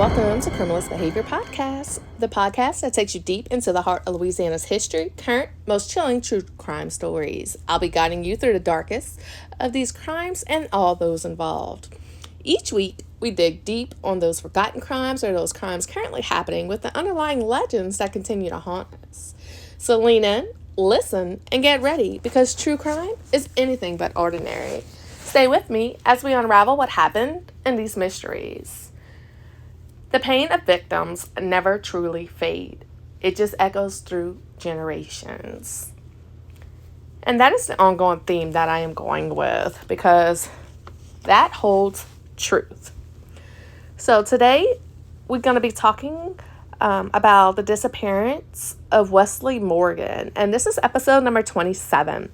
welcome to Criminalist Behavior Podcast, the podcast that takes you deep into the heart of Louisiana's history, current, most chilling true crime stories. I'll be guiding you through the darkest of these crimes and all those involved. Each week, we dig deep on those forgotten crimes or those crimes currently happening with the underlying legends that continue to haunt us. So lean in, listen, and get ready because true crime is anything but ordinary. Stay with me as we unravel what happened in these mysteries. The pain of victims never truly fade. It just echoes through generations. And that is the ongoing theme that I am going with because that holds truth. So today we're going to be talking about the disappearance of WESLEY Morgan. And this is episode number 27.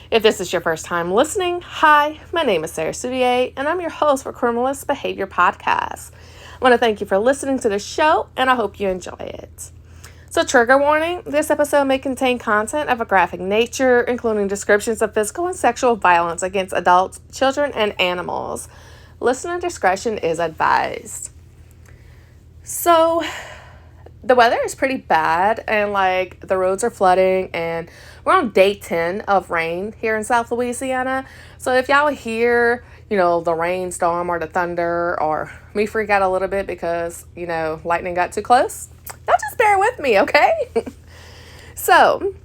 If this is your first time listening, hi, my name is Sarah Soudier, and I'm your host for Criminalist Behavior Podcast. I want to thank you for listening to the show, and I hope you enjoy it. So, trigger warning, this episode may contain content of a graphic nature, including descriptions of physical and sexual violence against adults, children, and animals. Listener discretion is advised. So, the weather is pretty bad, and the roads are flooding, and we're on day 10 of rain here in South Louisiana. So if y'all hear, the rainstorm or the thunder or me freak out a little bit because, lightning got too close, y'all just bear with me, okay? So,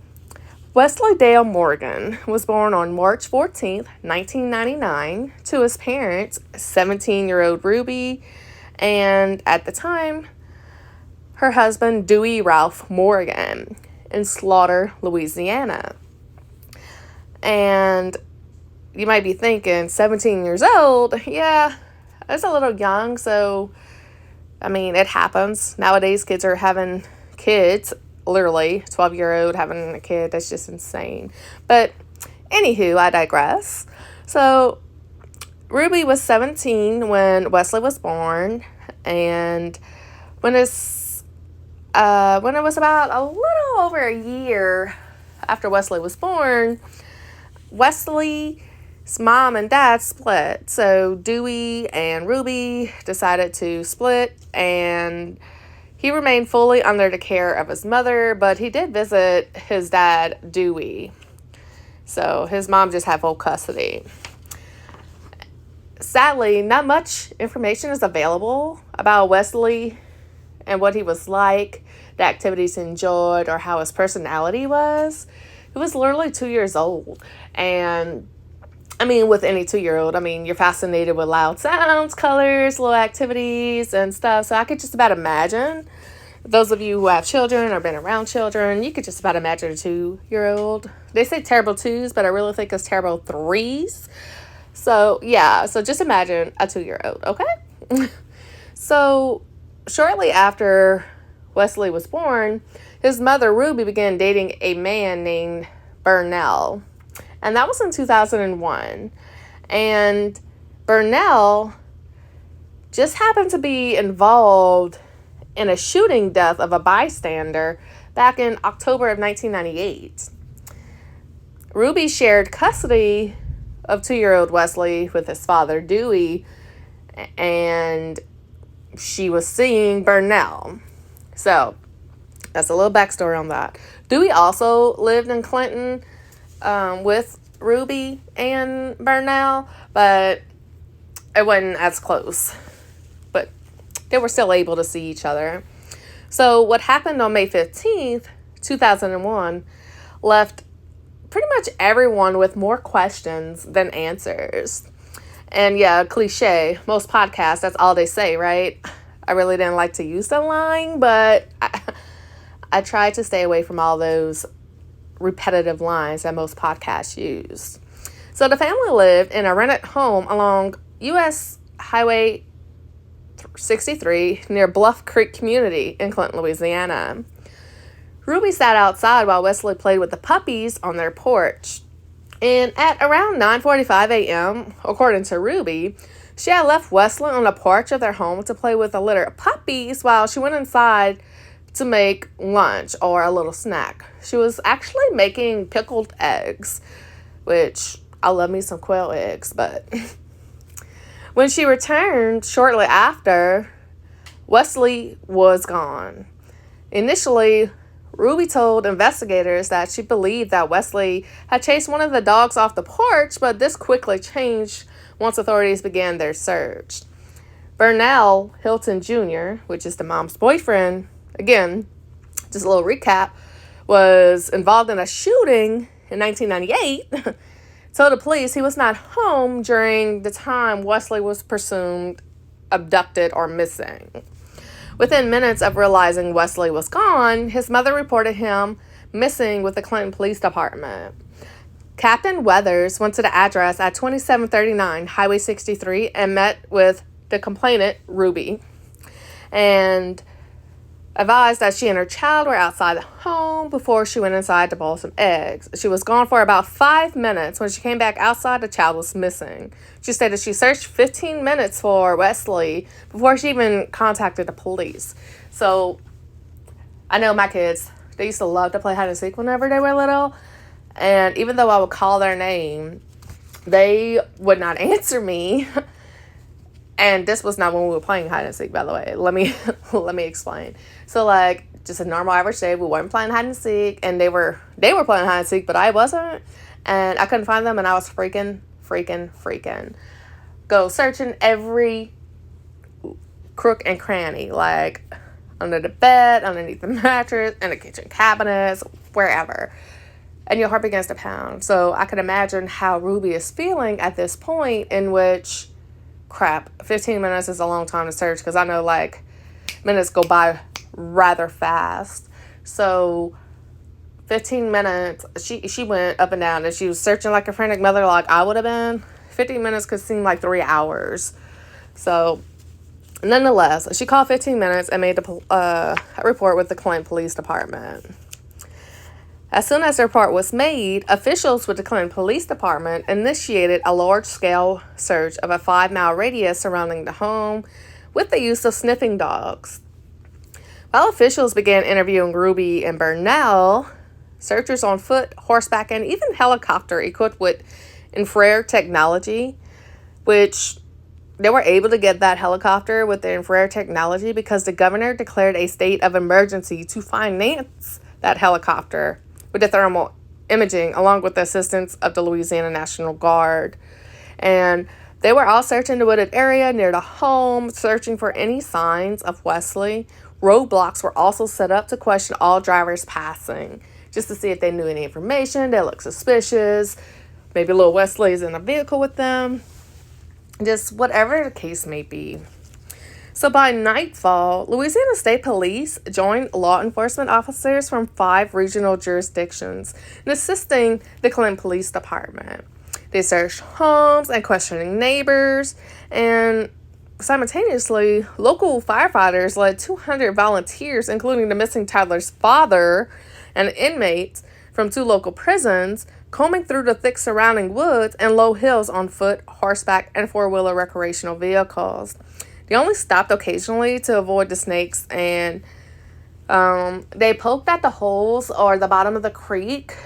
WESLEY Dale Morgan was born on March 14th, 1999 to his parents, 17-year-old Ruby, and at the time, her husband, Dewey Ralph Morgan, in Slaughter, Louisiana. And you might be thinking, 17 years old, yeah, that's a little young, so, it happens. Nowadays, kids are having kids, literally, 12-year-old having a kid, that's just insane. But, anywho, I digress. So, Ruby was 17 when WESLEY was born, and when it was about a little over a year after WESLEY was born, WESLEY's mom and dad split. So Dewey and Ruby decided to split, and he remained fully under the care of his mother, but he did visit his dad, Dewey. So his mom just had full custody. Sadly, not much information is available about WESLEY and what he was like, the activities he enjoyed, or how his personality was. He was literally 2 years old. And, with any 2-year-old, you're fascinated with loud sounds, colors, little activities, and stuff. So I could just about imagine, those of you who have children or been around children, you could just about imagine a 2-year-old. They say terrible 2s, but I really think it's terrible 3s. So, yeah. So just imagine a 2-year-old, okay? So, shortly after WESLEY was born, his mother, Ruby, began dating a man named Burnell. And that was in 2001. And Burnell just happened to be involved in a shooting death of a bystander back in October of 1998. Ruby shared custody of 2-year-old WESLEY with his father, Dewey, and she was seeing Burnell. So, that's a little backstory on that. Dewey also lived in Clinton with Ruby and Burnell, but it wasn't as close. But they were still able to see each other. So, what happened on May 15th, 2001, left pretty much everyone with more questions than answers. And yeah, cliche, most podcasts, that's all they say, right? I really didn't like to use the line, but I tried to stay away from all those repetitive lines that most podcasts use. So the family lived in a rented home along U.S. Highway 63 near Bluff Creek Community in Clinton, Louisiana. Ruby sat outside while WESLEY played with the puppies on their porch. And at around 9:45 a.m., according to Ruby, she had left WESLEY on the porch of their home to play with a litter of puppies while she went inside to make lunch or a little snack. She was actually making pickled eggs, which I love me some quail eggs, but when she returned shortly after, Wesley was gone. Initially, Ruby told investigators that she believed that Wesley had chased one of the dogs off the porch, but this quickly changed once authorities began their search. Burnell Hilton Jr., which is the mom's boyfriend, again, just a little recap, was involved in a shooting in 1998, told the police he was not home during the time Wesley was presumed abducted or missing. Within minutes of realizing Wesley was gone, his mother reported him missing with the Clinton Police Department. Captain Weathers went to the address at 2739 Highway 63 and met with the complainant, Ruby, and advised that she and her child were outside the home before she went inside to boil some eggs. She was gone for about 5 minutes. When she came back outside, the child was missing. She stated she searched 15 minutes for Wesley before she even contacted the police. So, I know my kids, they used to love to play hide and seek whenever they were little. And even though I would call their name, they would not answer me. And this was not when we were playing hide and seek, by the way. Let me explain. So, like, just a normal average day, we weren't playing hide and seek, and they were playing hide and seek, but I wasn't. And I couldn't find them, and I was freaking. Go searching every crook and cranny, like under the bed, underneath the mattress, in the kitchen cabinets, wherever. And your heart begins to pound. So I can imagine how Ruby is feeling at this point, in which, crap, 15 minutes is a long time to search, because I know, like, minutes go by rather fast. So 15 minutes, she went up and down, and she was searching like a frantic mother, like I would have been. 15 minutes could seem like 3 hours. So nonetheless, she called 15 minutes and made a report with the Clinton Police Department. As soon as the report was made, officials with the Clinton Police Department initiated a large-scale search of a 5-mile radius surrounding the home with the use of sniffing dogs. While officials began interviewing Ruby and Burnell, searchers on foot, horseback, and even helicopter equipped with infrared technology, which they were able to get that helicopter with the infrared technology because the governor declared a state of emergency to finance that helicopter with the thermal imaging, along with the assistance of the Louisiana National Guard. And they were all searching the wooded area near the home, searching for any signs of Wesley. Roadblocks were also set up to question all drivers passing, just to see if they knew any information that looked suspicious. Maybe little Wesley's in a vehicle with them. Just whatever the case may be. So by nightfall, Louisiana State Police joined law enforcement officers from 5 regional jurisdictions in assisting the Clinton Police Department. They searched homes and questioning neighbors, and simultaneously, local firefighters led 200 volunteers, including the missing toddler's father and inmates from 2 local prisons, combing through the thick surrounding woods and low hills on foot, horseback, and 4-wheeler recreational vehicles. They only stopped occasionally to avoid the snakes, and they poked at the holes or the bottom of the creek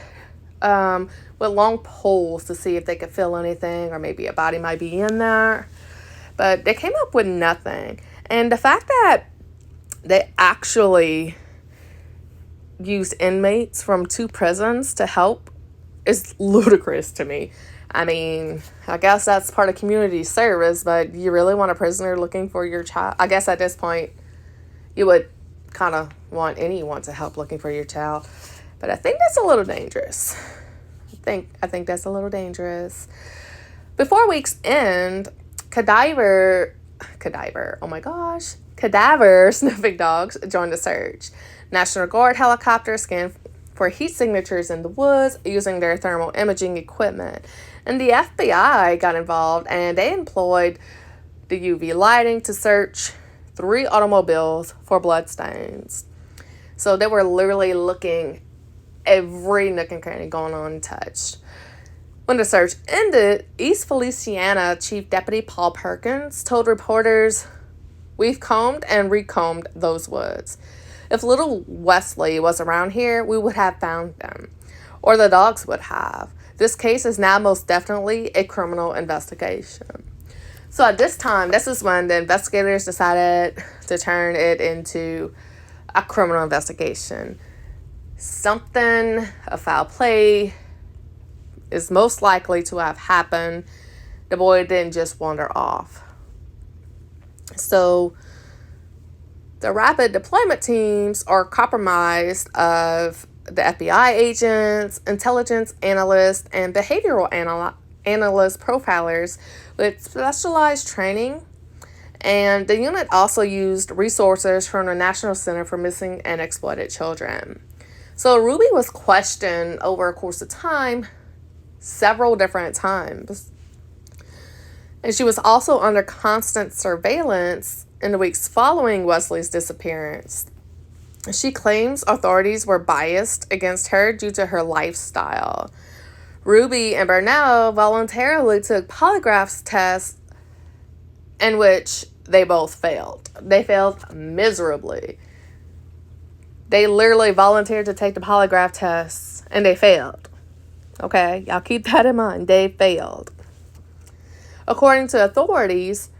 with long poles to see if they could feel anything, or maybe a body might be in there. But they came up with nothing. And the fact that they actually used inmates from 2 prisons to help is ludicrous to me. I mean, I guess that's part of community service, but you really want a prisoner looking for your child? I guess at this point, you would kind of want anyone to help looking for your child. But I think that's a little dangerous. I think that's a little dangerous. Before week's end, cadaver sniffing dogs joined the search. National Guard helicopters scanned for heat signatures in the woods using their thermal imaging equipment. And the FBI got involved, and they employed the UV lighting to search 3 automobiles for bloodstains. So they were literally looking every nook and cranny going untouched. When the search ended, East Feliciana Chief Deputy Paul Perkins told reporters, "We've combed and recombed those woods. If little Wesley was around here, we would have found them, or the dogs would have. This case is now most definitely a criminal investigation." So at this time, this is when the investigators decided to turn it into a criminal investigation. Something, a foul play, is most likely to have happened. The boy didn't just wander off. So the rapid deployment teams are comprised of the FBI agents, intelligence analysts, and behavioral analyst profilers with specialized training. And the unit also used resources from the National Center for Missing and Exploited Children. So Ruby was questioned over a course of time, several different times. And she was also under constant surveillance in the weeks following Wesley's disappearance. She claims authorities were biased against her due to her lifestyle. Ruby and Burnell voluntarily took polygraph tests in which they both failed. They failed miserably. They literally volunteered to take the polygraph tests and they failed. Okay, y'all keep that in mind. They failed. According to authorities,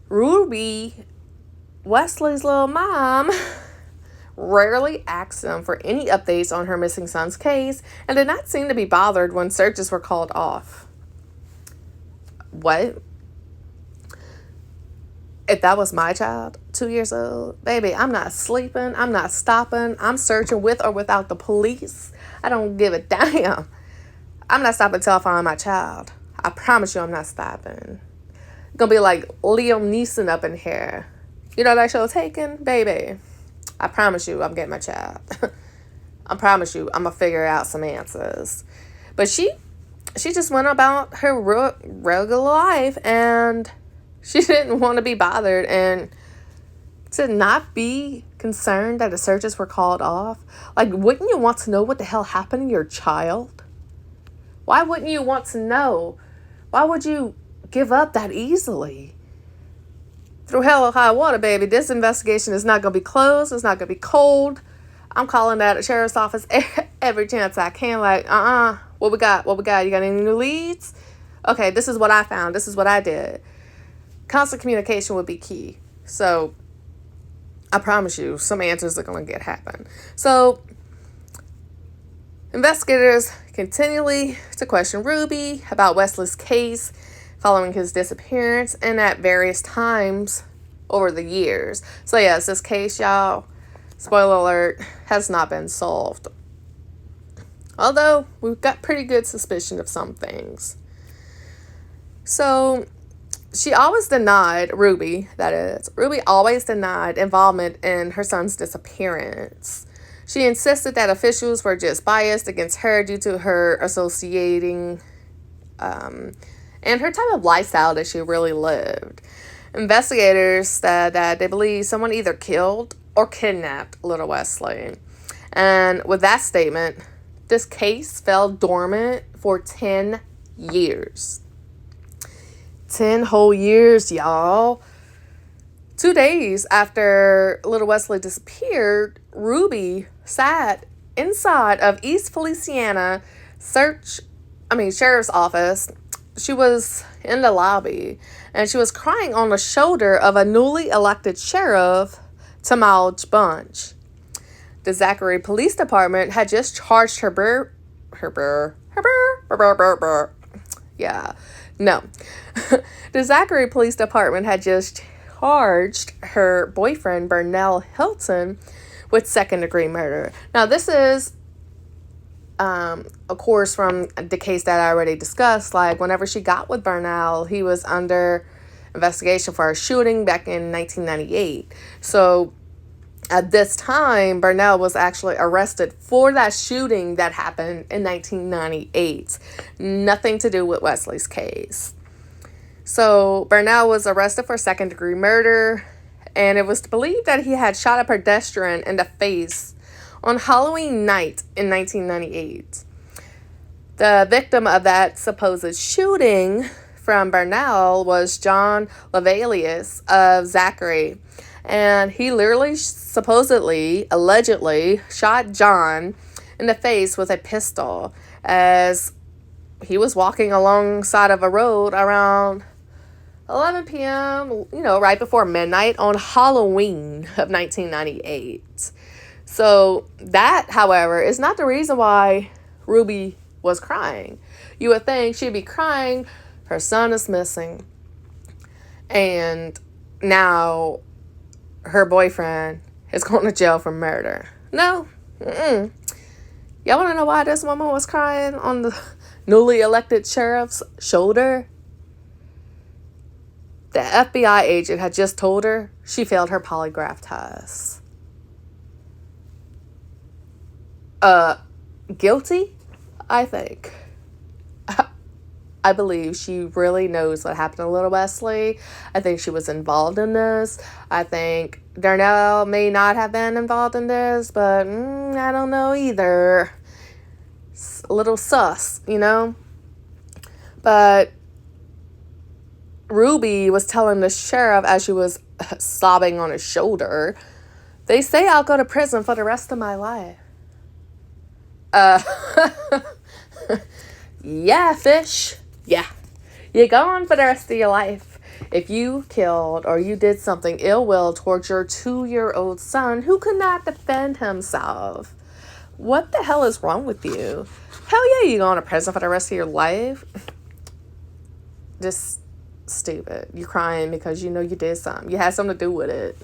Ruby, Wesley's little mom, rarely asked them for any updates on her missing son's case and did not seem to be bothered when searches were called off. What? If that was my child, 2 years old, baby, I'm not sleeping. I'm not stopping. I'm searching with or without the police. I don't give a damn. I'm not stopping until I find my child. I promise you I'm not stopping. Gonna be like Liam Neeson up in here. You know that show Taken? Baby, I promise you I'm getting my child. I promise you I'm gonna figure out some answers. But she just went about her regular life and she didn't want to be bothered, and to not be concerned that the searches were called off. Like, wouldn't you want to know what the hell happened to your child? Why wouldn't you want to know? Why would you give up that easily? Through hell or high water, baby, this investigation is not going to be closed. It's not going to be cold. I'm calling that a sheriff's office every chance I can. Like, what we got? You got any new leads? Okay, this is what I found. This is what I did. Constant communication would be key. So I promise you some answers are going to happen. So investigators continually to question Ruby about Wesley's case following his disappearance and at various times over the years. So yes, this case, y'all, spoiler alert, has not been solved. Although we've got pretty good suspicion of some things. So she always denied, Ruby always denied involvement in her son's disappearance. She insisted that officials were just biased against her due to her associating and her type of lifestyle that she really lived. Investigators said that they believe someone either killed or kidnapped little Wesley. And with that statement, this case fell dormant for 10 years. 10 whole years, y'all. 2 days after little Wesley disappeared, Ruby sat inside of East Feliciana sheriff's office. She was in the lobby and she was crying on the shoulder of a newly elected sheriff, Tamal Bunch. The Zachary Police Department had just charged The Zachary Police Department had just charged her boyfriend, Burnell Hilton, with second-degree murder. Now, this is, of course, from the case that I already discussed. Like, whenever she got with Burnell, he was under investigation for a shooting back in 1998. So, at this time, Burnell was actually arrested for that shooting that happened in 1998. Nothing to do with Wesley's case. So Burnell was arrested for second-degree murder, and it was believed that he had shot a pedestrian in the face on Halloween night in 1998. The victim of that supposed shooting from Burnell was John Lavalius of Zachary. And he literally, allegedly shot John in the face with a pistol as he was walking alongside of a road around 11 p.m., right before midnight on Halloween of 1998. So that, however, is not the reason why Ruby was crying. You would think she'd be crying, her son is missing, and now her boyfriend is going to jail for murder. No. Mm-mm. Y'all want to know why this woman was crying on the newly elected sheriff's shoulder? The FBI agent had just told her she failed her polygraph test. Guilty? I think. I believe she really knows what happened to little Wesley. I think she was involved in this. I think Darnell may not have been involved in this, but I don't know either. It's a little sus, But Ruby was telling the sheriff as she was sobbing on his shoulder, they say I'll go to prison for the rest of my life. Yeah, fish. Yeah. You're gone for the rest of your life. If you killed or you did something ill will towards your 2-year-old son who could not defend himself. What the hell is wrong with you? Hell yeah, you're going to prison for the rest of your life. Just stupid. You're crying because you know you did something. You had something to do with it.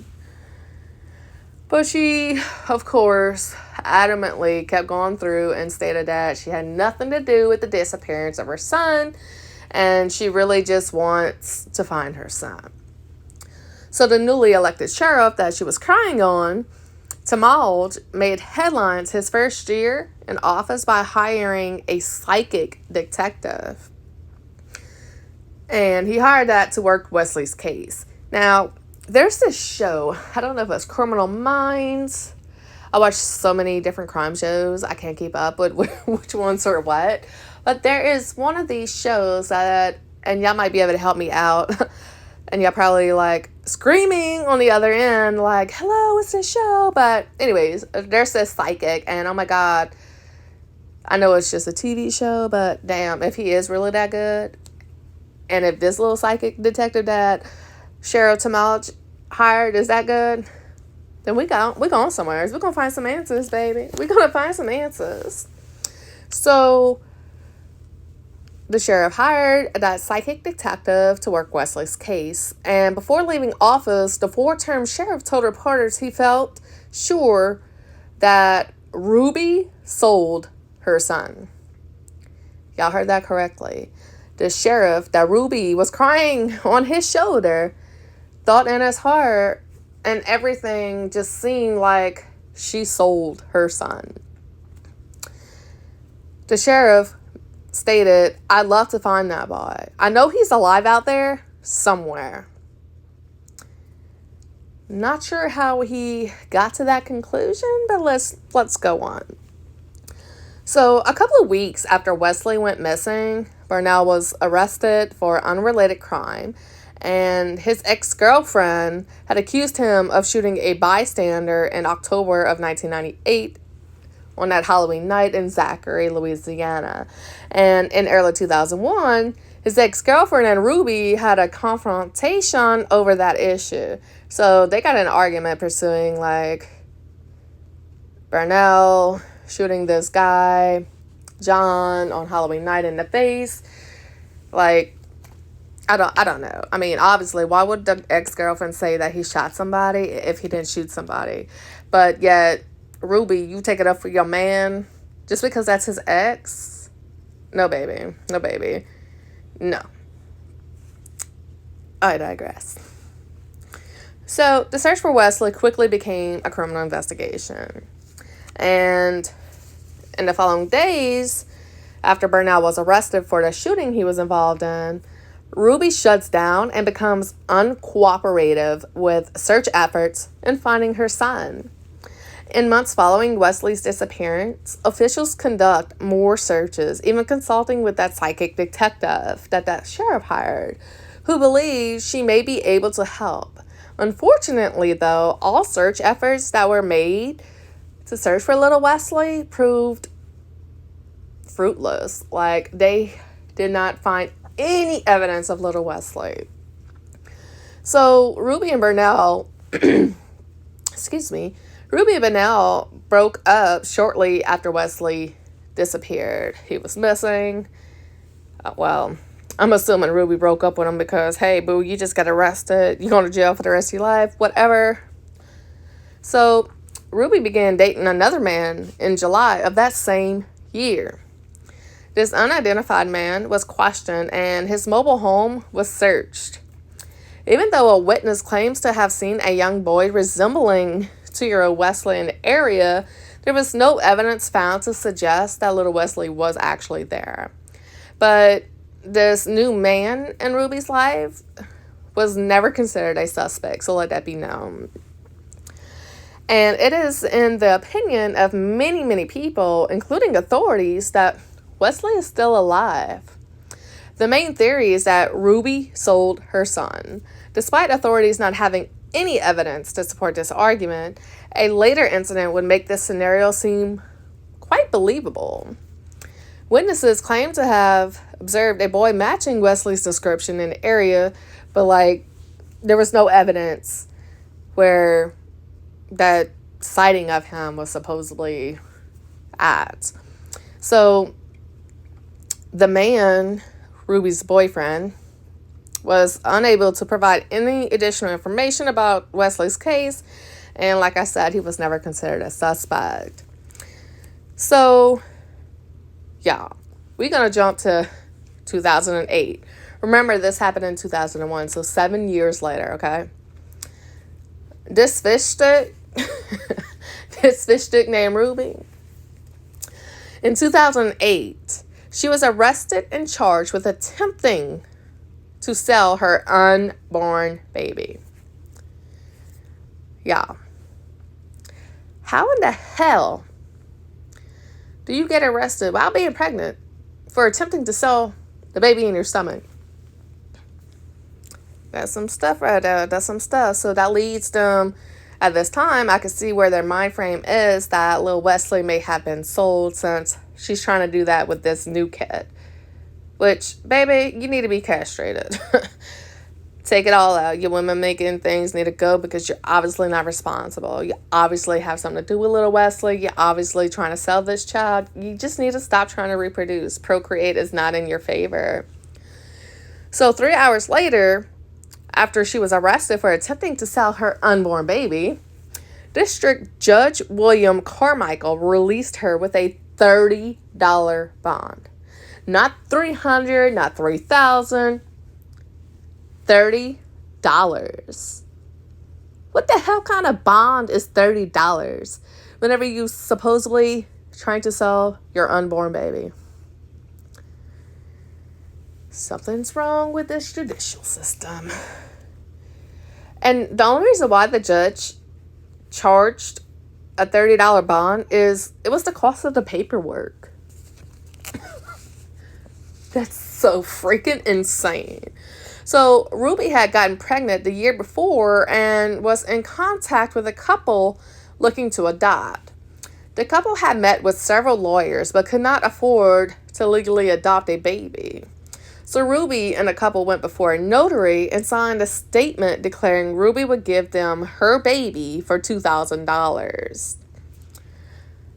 But she, of course, adamantly kept going through and stated that she had nothing to do with the disappearance of her son, and she really just wants to find her son. So the newly elected sheriff that she was crying on, Tamald, made headlines his first year in office by hiring a psychic detective. And he hired that to work Wesley's case. Now, there's this show, I don't know if it's Criminal Minds. I watch so many different crime shows, I can't keep up with which ones are what. But there is one of these shows that, and y'all might be able to help me out, and y'all probably like screaming on the other end, like, hello, what's this show? But anyways, there's this psychic, and oh my God, I know it's just a TV show, but damn, if he is really that good, and if this little psychic detective that Sheriff Tamalt hired is that good, then we're going somewhere. We're going to find some answers, baby. We're going to find some answers. So the sheriff hired that psychic detective to work Wesley's case. And before leaving office, the 4-term sheriff told reporters he felt sure that Ruby sold her son. Y'all heard that correctly. The sheriff that Ruby was crying on his shoulder thought in his heart, and everything just seemed like she sold her son. The sheriff stated, I'd love to find that boy. I know he's alive out there somewhere. Not sure how he got to that conclusion, but let's go on. So a couple of weeks after Wesley went missing, Burnell was arrested for unrelated crime, and his ex-girlfriend had accused him of shooting a bystander in October of 1998 on that Halloween night in Zachary, Louisiana. And in early 2001, his ex-girlfriend and Ruby had a confrontation over that issue. So they got in an argument pursuing, like, Burnell shooting this guy, John, on Halloween night in the face. Like, I don't know. I mean, obviously, why would the ex-girlfriend say that he shot somebody if he didn't shoot somebody? But yet, Ruby, you take it up for your man just because that's his ex? No, baby. No, baby. No. I digress. So, the search for Wesley quickly became a criminal investigation. And in the following days, after Burnell was arrested for the shooting he was involved in, Ruby shuts down and becomes uncooperative with search efforts in finding her son. In months following Wesley's disappearance, officials conduct more searches, even consulting with that psychic detective that sheriff hired, who believes she may be able to help. Unfortunately, though, all search efforts that were made to search for little Wesley proved fruitless. Like, they did not find any evidence of little Wesley. So Ruby and Burnell, excuse me, Ruby and Burnell broke up shortly after Wesley disappeared. He was missing. Well, I'm assuming Ruby broke up with him because, hey, boo, you just got arrested. You're going to jail for the rest of your life, whatever. So Ruby began dating another man in July of that same year. This unidentified man was questioned and his mobile home was searched. Even though a witness claims to have seen a young boy resembling to your Wesley in the area, there was no evidence found to suggest that little Wesley was actually there. But this new man in Ruby's life was never considered a suspect, so let that be known. And it is in the opinion of many, many people, including authorities, that Wesley is still alive. The main theory is that Ruby sold her son. Despite authorities not having any evidence to support this argument, a later incident would make this scenario seem quite believable. Witnesses claim to have observed a boy matching Wesley's description in the area, but there was no evidence where that sighting of him was supposedly at. So the man, Ruby's boyfriend, was unable to provide any additional information about Wesley's case, and like I said, he was never considered a suspect. So yeah, we're going to jump to 2008. Remember, this happened in 2001, so 7 years later, okay? This fish stick, this fish stick named Ruby, in 2008, she was arrested and charged with attempting to sell her unborn baby. Yeah. How in the hell do you get arrested while being pregnant for attempting to sell the baby in your stomach? That's some stuff right there. That's some stuff. So that leads them, at this time, I could see where their mind frame is that little Wesley may have been sold, since she's trying to do that with this new kid. Which, baby, you need to be castrated. Take it all out. Your women making things need to go because you're obviously not responsible. You obviously have something to do with little Wesley. You're obviously trying to sell this child. You just need to stop trying to reproduce. Procreate is not in your favor. So 3 hours later, after she was arrested for attempting to sell her unborn baby, District Judge William Carmichael released her with a $30 bond. Not $300, not $3,000. $30. What the hell kind of bond is $30 whenever you supposedly trying to sell your unborn baby? Something's wrong with this judicial system. And the only reason why the judge charged a $30 bond is it was the cost of the paperwork. That's so freaking insane. So Ruby had gotten pregnant the year before and was in contact with a couple looking to adopt. The couple had met with several lawyers but could not afford to legally adopt a baby. So Ruby and the couple went before a notary and signed a statement declaring Ruby would give them her baby for $2,000.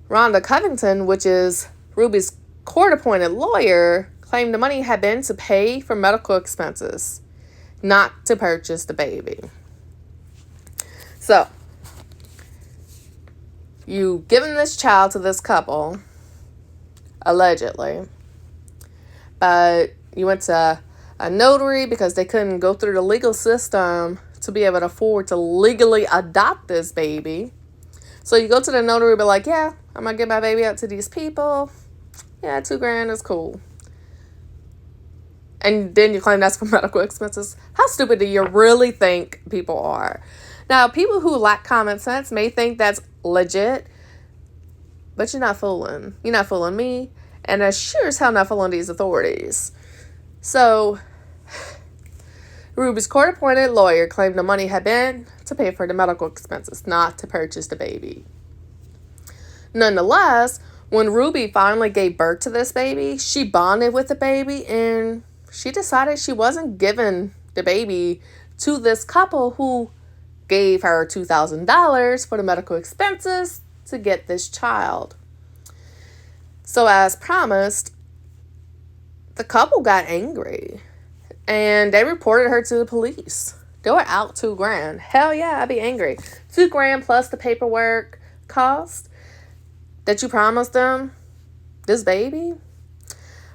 Rhonda Covington, which is Ruby's court-appointed lawyer, claimed the money had been to pay for medical expenses, not to purchase the baby. So, you given this child to this couple, allegedly, but you went to a notary because they couldn't go through the legal system to be able to afford to legally adopt this baby. So you go to the notary, be like, yeah, I'm going to give my baby out to these people. Yeah, $2,000 is cool. And then you claim that's for medical expenses. How stupid do you really think people are? Now, people who lack common sense may think that's legit, but you're not fooling. You're not fooling me, and I sure as hell not fooling these authorities. So, Ruby's court-appointed lawyer claimed the money had been to pay for the medical expenses, not to purchase the baby. Nonetheless, when Ruby finally gave birth to this baby, she bonded with the baby and she decided she wasn't giving the baby to this couple who gave her $2,000 for the medical expenses to get this child. So as promised, the couple got angry and they reported her to the police. They were out $2,000. Hell yeah, I'd be angry. $2,000 plus the paperwork cost that you promised them this baby.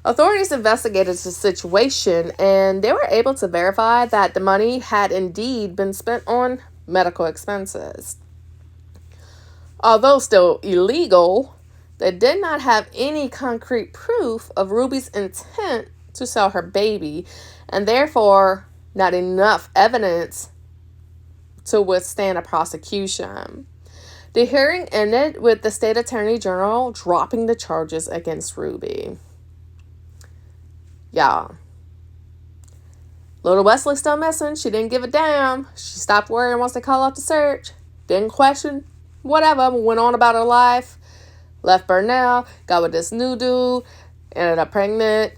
Authorities investigated the situation and they were able to verify that the money had indeed been spent on medical expenses. Although still illegal, they did not have any concrete proof of Ruby's intent to sell her baby, and therefore not enough evidence to withstand a prosecution. The hearing ended with the state attorney general dropping the charges against Ruby. Yeah. Little Wesley still missing. She didn't give a damn. She stopped worrying once they called off the search. Didn't question. Whatever. Went on about her life. Left Burnell. Got with this new dude. Ended up pregnant.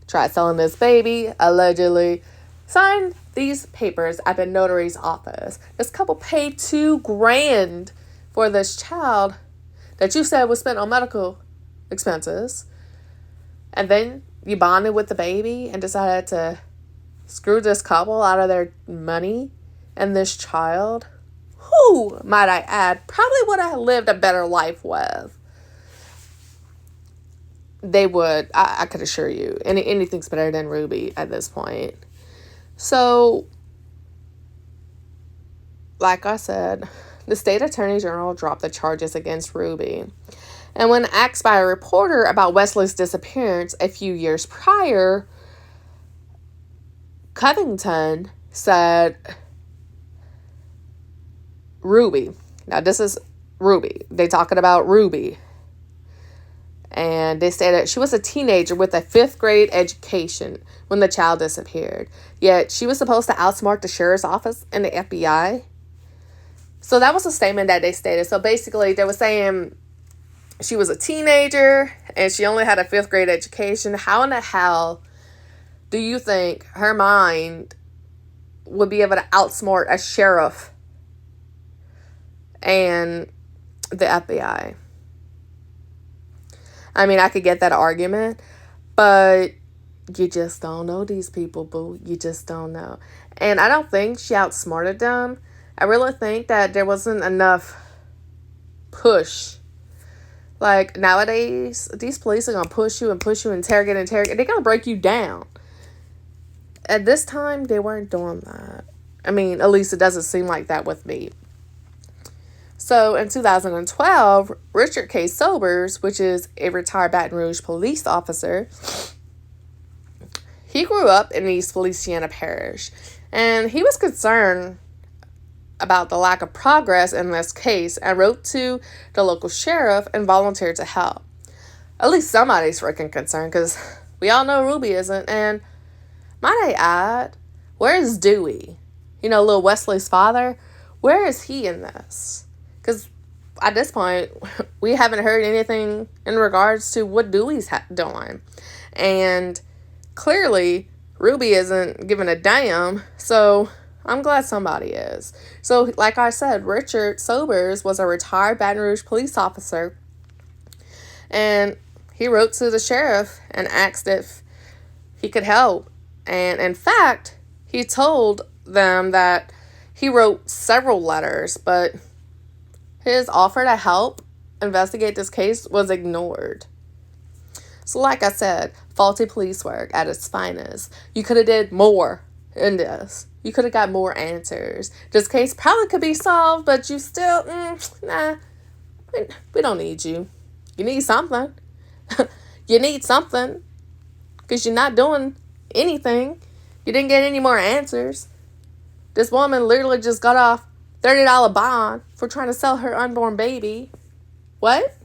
Tried selling this baby. Allegedly. Signed these papers at the notary's office. This couple paid $2,000 for this child that you said was spent on medical expenses. And then you bonded with the baby and decided to screw this couple out of their money and this child, who, might I add, probably would have lived a better life with. They would, I could assure you, anything's better than Ruby at this point. So, like I said, the state attorney general dropped the charges against Ruby. And when asked by a reporter about Wesley's disappearance a few years prior, Covington said, Ruby. Now, this is Ruby. They talking about Ruby. And they stated she was a teenager with a 5th grade education when the child disappeared. Yet, she was supposed to outsmart the sheriff's office and the FBI. So, that was a statement that they stated. So, basically, they were saying she was a teenager and she only had a 5th grade education. How in the hell do you think her mind would be able to outsmart a sheriff and the FBI? I mean, I could get that argument, but you just don't know these people, boo. You just don't know. And I don't think she outsmarted them. I really think that there wasn't enough push. Like, nowadays, these police are going to push you, interrogate. They're going to break you down. At this time, they weren't doing that. I mean, at least it doesn't seem like that with me. So, in 2012, Richard K. Sobers, which is a retired Baton Rouge police officer, he grew up in East Louisiana Parish, and he was concerned about the lack of progress in this case and wrote to the local sheriff and volunteered to help. At least somebody's freaking concerned, because we all know Ruby isn't. And might I add, where is Dewey? You know, little Wesley's father. Where is he in this? Because at this point, we haven't heard anything in regards to what Dewey's doing. And clearly, Ruby isn't giving a damn. So I'm glad somebody is. So, like I said, Richard Sobers was a retired Baton Rouge police officer. And he wrote to the sheriff and asked if he could help. And in fact, he told them that he wrote several letters, but his offer to help investigate this case was ignored. So like I said, faulty police work at its finest. You could have did more in this. You could have got more answers. This case probably could be solved, but you still, nah, we don't need you. You need something. You need something, because you're not doing anything. You didn't get any more answers. This woman literally just got off $30 bond for trying to sell her unborn baby. What?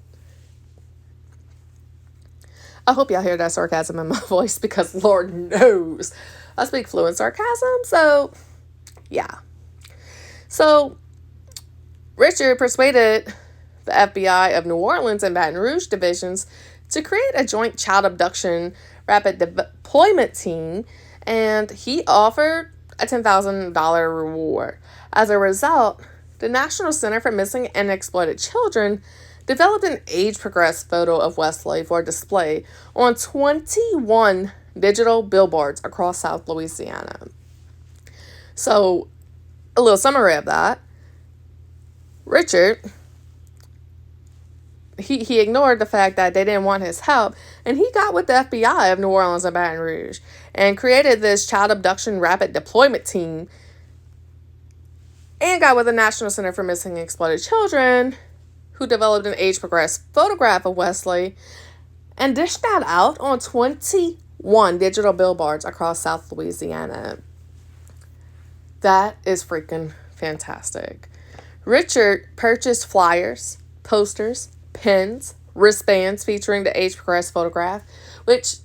I hope y'all hear that sarcasm in my voice, because Lord knows I speak fluent sarcasm. So, yeah. So, Richard persuaded the FBI of New Orleans and Baton Rouge divisions to create a joint child abduction rapid deployment team, and he offered a $10,000 reward. As a result, the National Center for Missing and Exploited Children developed an age-progressed photo of Wesley for display on 21 digital billboards across South Louisiana. So, a little summary of that. Richard, he ignored the fact that they didn't want his help, and he got with the FBI of New Orleans and Baton Rouge and created this child abduction rapid deployment team, and got with the National Center for Missing and Exploited Children, who developed an age-progressed photograph of Wesley and dished that out on 21 digital billboards across South Louisiana. That is freaking fantastic. Richard purchased flyers, posters, pins, wristbands featuring the age-progressed photograph, which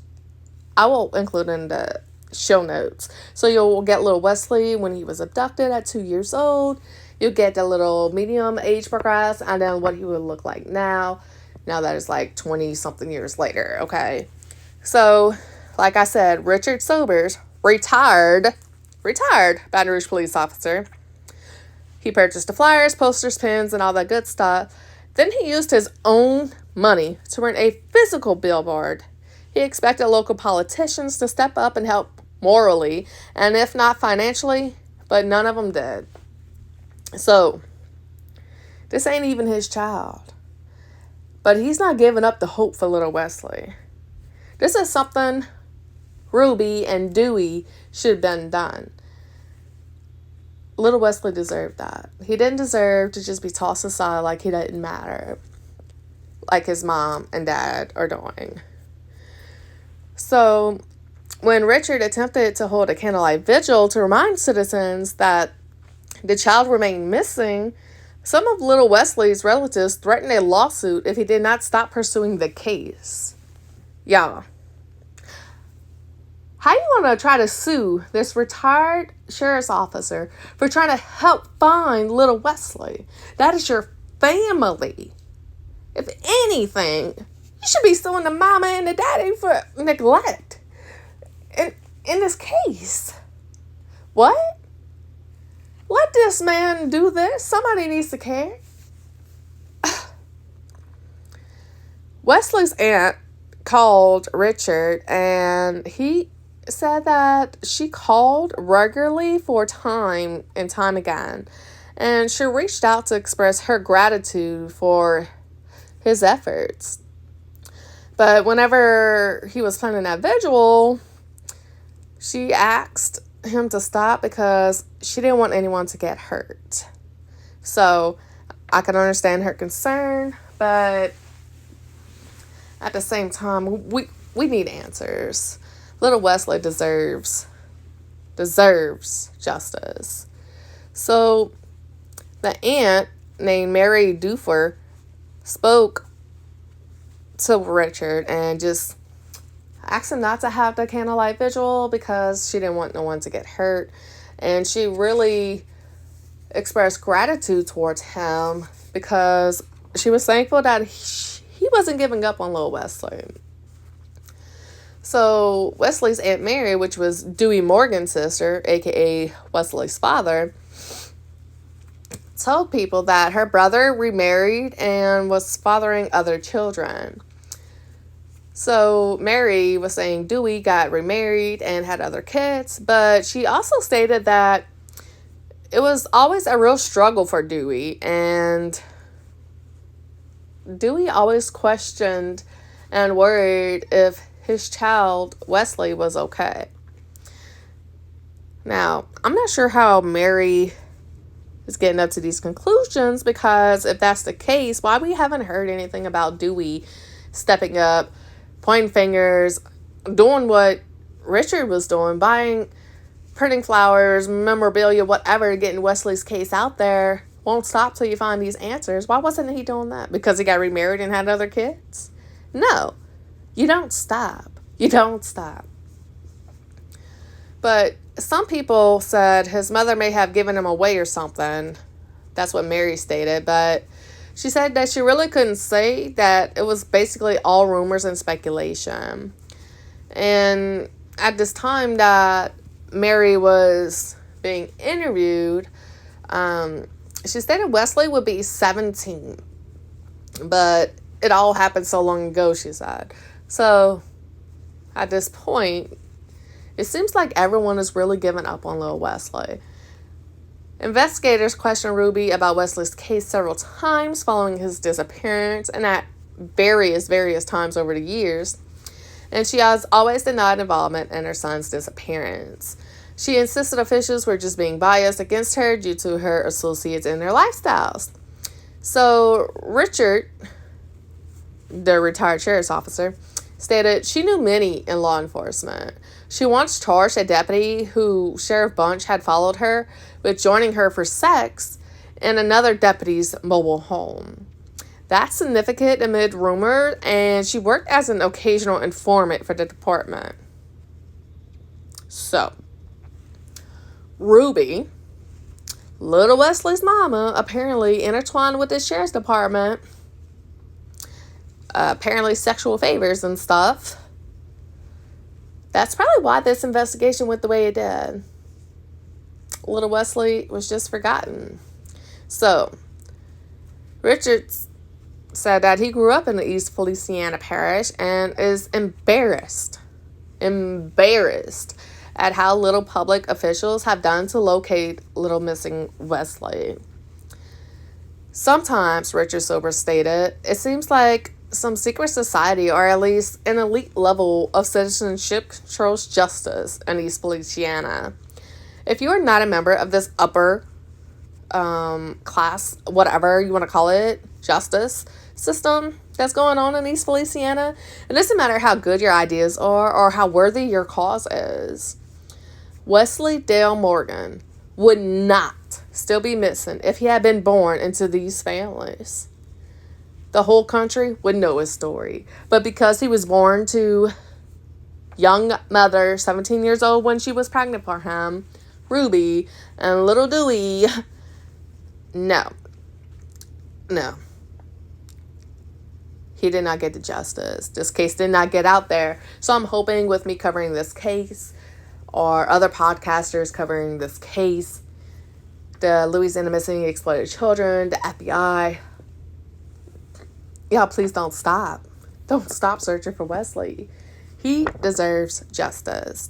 I will include in the show notes. So you'll get little Wesley when he was abducted at 2 years old. You'll get the little medium age progress, and then what he would look like now. Now that is like 20-something years later, okay? So, like I said, Richard Sobers, retired Baton Rouge police officer. He purchased the flyers, posters, pins, and all that good stuff. Then he used his own money to rent a physical billboard. He expected local politicians to step up and help morally, and if not financially, but none of them did. So, this ain't even his child. But he's not giving up the hope for little Wesley. This is something Ruby and Dewey should have been done. Little Wesley deserved that. He didn't deserve to just be tossed aside like he didn't matter, like his mom and dad are doing. So, when Richard attempted to hold a candlelight vigil to remind citizens that the child remained missing, some of little Wesley's relatives threatened a lawsuit if he did not stop pursuing the case. Y'all, how you want to try to sue this retired sheriff's officer for trying to help find little Wesley? That is your family. If anything, you should be suing the mama and the daddy for neglect in this case. What? Let this man do this. Somebody needs to care. Wesley's aunt called Richard, and he said that she called regularly for time and time again, and she reached out to express her gratitude for his efforts. But whenever he was planning that vigil, she asked him to stop because she didn't want anyone to get hurt. So I can understand her concern, but at the same time, we need answers. Little Wesley deserves justice. So the aunt named Mary Dufer spoke to Richard and just asked him not to have the candlelight vigil because she didn't want no one to get hurt. And she really expressed gratitude towards him because she was thankful that he wasn't giving up on little Wesley. So Wesley's Aunt Mary, which was Dewey Morgan's sister, aka Wesley's father, told people that her brother remarried and was fathering other children. So Mary was saying Dewey got remarried and had other kids, but she also stated that it was always a real struggle for Dewey, and Dewey always questioned and worried if his child, Wesley, was okay. Now, I'm not sure how Mary is getting up to these conclusions, because if that's the case, why we haven't heard anything about Dewey stepping up, pointing fingers, doing what Richard was doing, printing flowers, memorabilia, whatever, getting Wesley's case out there. Won't stop till you find these answers. Why wasn't he doing that? Because he got remarried and had other kids? No. You don't stop. You don't stop. But some people said his mother may have given him away or something. That's what Mary stated. But she said that she really couldn't say, that it was basically all rumors and speculation. And at this time that Mary was being interviewed, she stated Wesley would be 17. But it all happened so long ago, she said. So, at this point, it seems like everyone is really giving up on little Wesley. Investigators questioned Ruby about Wesley's case several times following his disappearance and at various times over the years. And she has always denied involvement in her son's disappearance. She insisted officials were just being biased against her due to her associates and their lifestyles. So, Richard, the retired sheriff's officer, stated she knew many in law enforcement. She once charged a deputy who Sheriff Bunch had followed her with joining her for sex in another deputy's mobile home. That's significant amid rumor, and she worked as an occasional informant for the department. So, Ruby, little Wesley's mama, apparently intertwined with the sheriff's department, apparently sexual favors and stuff. That's probably why this investigation went the way it did. Little Wesley was just forgotten. So, Richards said that he grew up in the East Louisiana parish and is embarrassed at how little public officials have done to locate little missing Wesley. Sometimes, Richards overstated, it seems like some secret society or at least an elite level of citizenship controls justice in East Louisiana. If you are not a member of this upper class, whatever you want to call it, justice system that's going on in East Louisiana, it doesn't matter how good your ideas are or how worthy your cause is. WESLEY DALE MORGAN would not still be missing if he had been born into these families. The whole country would know his story. But because he was born to young mother, 17 years old when she was pregnant for him, Ruby, and little Dewey, no. He did not get the justice. This case did not get out there. So I'm hoping with me covering this case or other podcasters covering this case, the Louisiana Missing Exploited Children, the FBI, y'all please don't stop. Don't stop searching for Wesley. He deserves justice.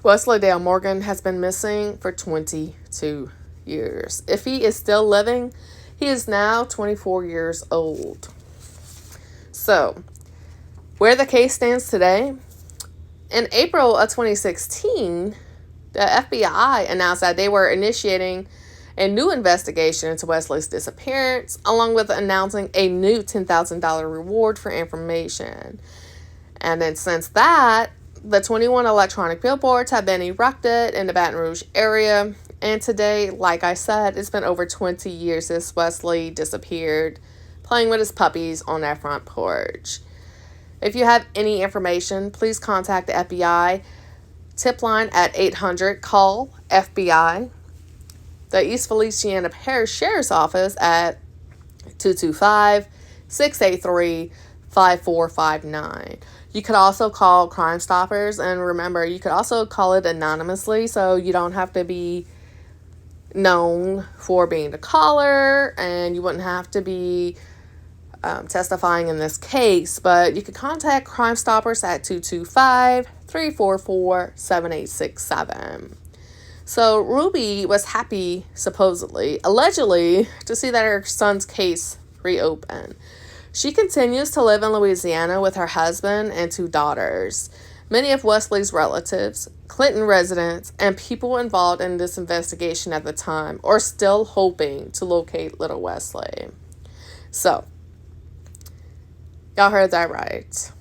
WESLEY DALE MORGAN has been missing for 22 years. If he is still living, he is now 24 years old. So, where the case stands today, in April of 2016, the FBI announced that they were initiating a new investigation into Wesley's disappearance, along with announcing a new $10,000 reward for information. And then since that, the 21 electronic billboards have been erected in the Baton Rouge area. And today, like I said, it's been over 20 years since Wesley disappeared, playing with his puppies on that front porch. If you have any information, please contact the FBI tip line at 800-CALL-FBI. The East Feliciana Parish Sheriff's Office at 225-683-5459. You could also call Crime Stoppers, and remember, you could also call it anonymously, so you don't have to be known for being the caller, and you wouldn't have to be testifying in this case, but you could contact Crime Stoppers at 225-344-7867. So Ruby was happy, allegedly, to see that her son's case reopened. She continues to live in Louisiana with her husband and 2 daughters. Many of Wesley's relatives, Clinton residents, and people involved in this investigation at the time are still hoping to locate little Wesley. So, y'all heard that right.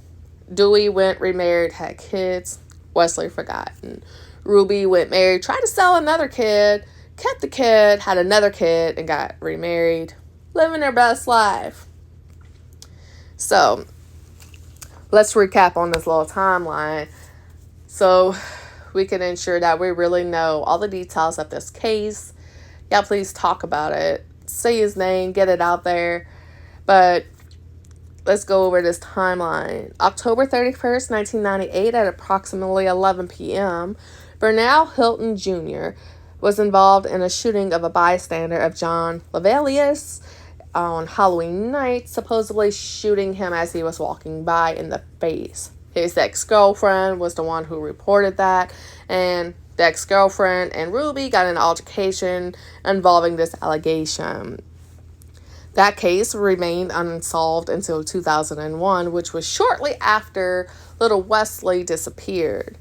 Dewey went, remarried, had kids. Wesley forgotten. Ruby went married, tried to sell another kid, kept the kid, had another kid, and got remarried. Living their best life. So, let's recap on this little timeline so we can ensure that we really know all the details of this case. Y'all please talk about it. Say his name, get it out there. But let's go over this timeline. October 31st, 1998 at approximately 11 p.m., Bernal Hilton Jr. was involved in a shooting of a bystander of John Lavelius on Halloween night, supposedly shooting him as he was walking by in the face. His ex-girlfriend was the one who reported that, and the ex-girlfriend and Ruby got an altercation involving this allegation. That case remained unsolved until 2001, which was shortly after little Wesley disappeared.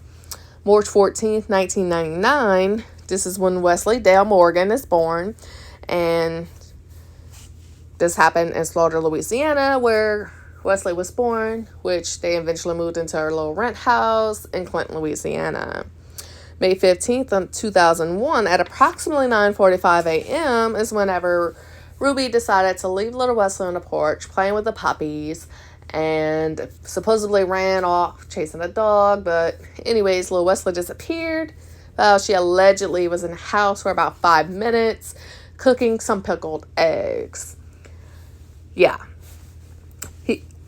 March 14th, 1999, this is when Wesley Dale Morgan is born, and this happened in Slaughter, Louisiana, where Wesley was born, which they eventually moved into her little rent house in Clinton, Louisiana. May 15th, 2001, at approximately 9:45 a.m. is whenever Ruby decided to leave little Wesley on the porch playing with the puppies and supposedly ran off chasing a dog. But anyways, little Wesley disappeared. She allegedly was in the house for about 5 minutes cooking some pickled eggs. Yeah.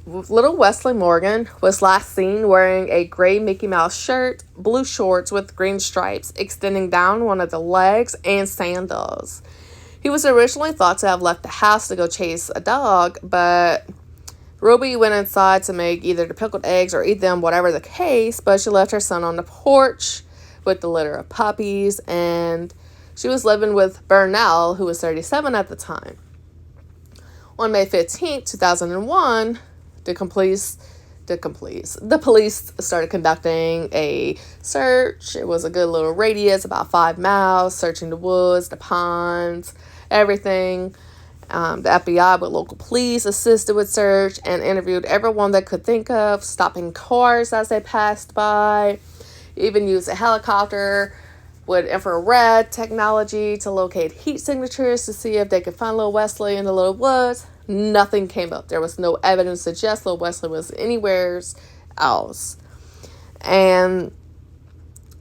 Little Wesley Morgan was last seen wearing a gray Mickey Mouse shirt, blue shorts with green stripes extending down one of the legs, and sandals. He was originally thought to have left the house to go chase a dog, but Ruby went inside to make either the pickled eggs or eat them, whatever the case, but she left her son on the porch with the litter of puppies, and she was living with Bernal, who was 37 at the time. On May 15th, 2001, the police started conducting a search. It was a good little radius, about 5 miles, searching the woods, the ponds, everything. The FBI with local police assisted with search and interviewed everyone they could think of, stopping cars as they passed by, even used a helicopter with infrared technology to locate heat signatures to see if they could find little Wesley in the little woods. Nothing came up. There was no evidence to suggest little Wesley was anywhere else. And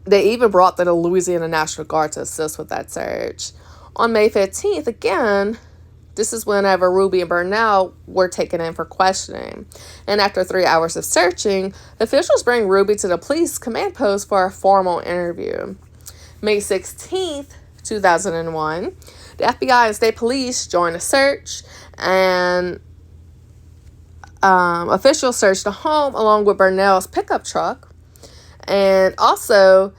they even brought the Louisiana National Guard to assist with that search. On May 15th, again, this is whenever Ruby and Bernal were taken in for questioning. And after 3 hours of searching, officials bring Ruby to the police command post for a formal interview. May 16th, 2001, the FBI and state police joined the search, and officials searched the home along with Bernal's pickup truck. And also,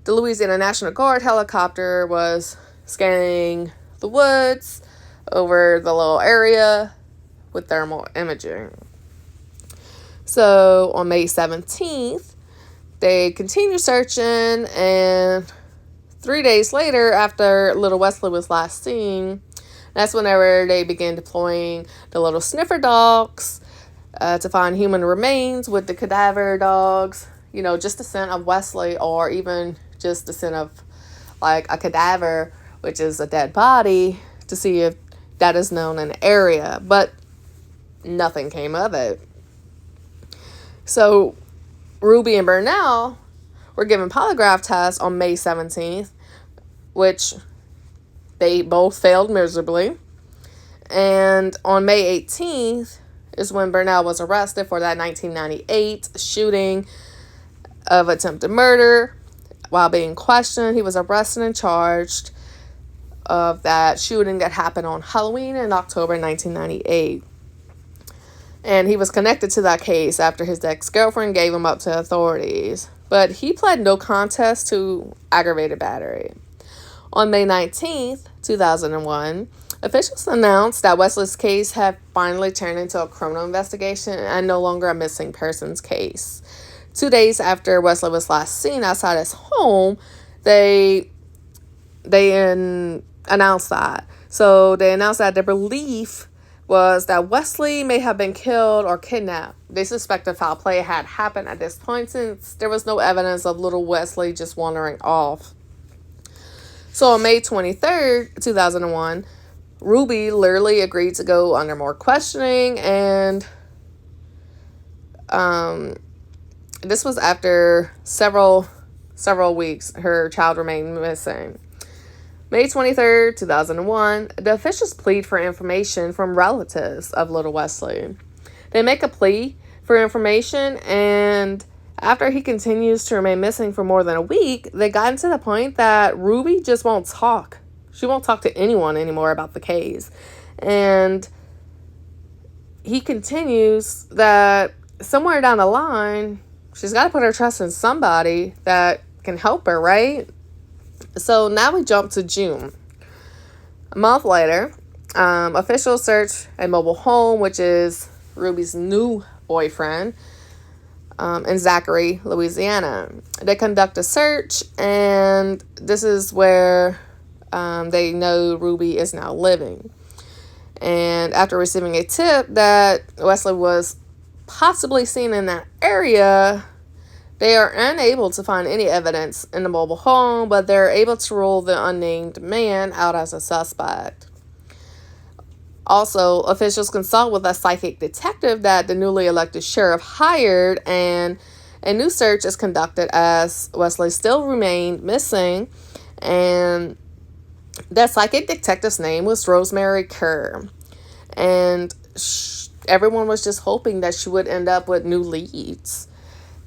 the Louisiana National Guard helicopter was scanning the woods over the little area with thermal imaging. So, on May 17th, they continued searching, and 3 days later, after little Wesley was last seen, that's whenever they began deploying the little sniffer dogs to find human remains with the cadaver dogs, just the scent of Wesley, or even just the scent of like a cadaver, which is a dead body, to see if that is known in the area. But nothing came of it. So Ruby and Bernal were given polygraph tests on May 17th, which they both failed miserably. And on May 18th is when Bernal was arrested for that 1998 shooting of attempted murder. While being questioned, he was arrested and charged of that shooting that happened on Halloween in October 1998. And he was connected to that case after his ex-girlfriend gave him up to authorities. But he pled no contest to aggravated battery. On May 19th, 2001, officials announced that Wesley's case had finally turned into a criminal investigation and no longer a missing persons case. 2 days after Wesley was last seen outside his home, they announced that. So they announced that their belief was that Wesley may have been killed or kidnapped. They suspected foul play had happened at this point since there was no evidence of little Wesley just wandering off. So on May 23rd, 2001, Ruby literally agreed to go under more questioning, and this was after several weeks her child remained missing. May 23rd, 2001, the officials plead for information from relatives of little Wesley. They make a plea for information, and after he continues to remain missing for more than a week, they gotten to the point that Ruby just won't talk. She won't talk to anyone anymore about the case. And he continues that somewhere down the line, she's got to put her trust in somebody that can help her, right? So now we jump to June. A month later, officials search a mobile home, which is Ruby's new boyfriend, in Zachary, Louisiana. They conduct a search, and this is where they know Ruby is now living. And after receiving a tip that Wesley was possibly seen in that area, they are unable to find any evidence in the mobile home, but they're able to rule the unnamed man out as a suspect. Also, officials consult with a psychic detective that the newly elected sheriff hired, and a new search is conducted as Wesley still remained missing, and that psychic detective's name was Rosemary Kerr, and everyone was just hoping that she would end up with new leads.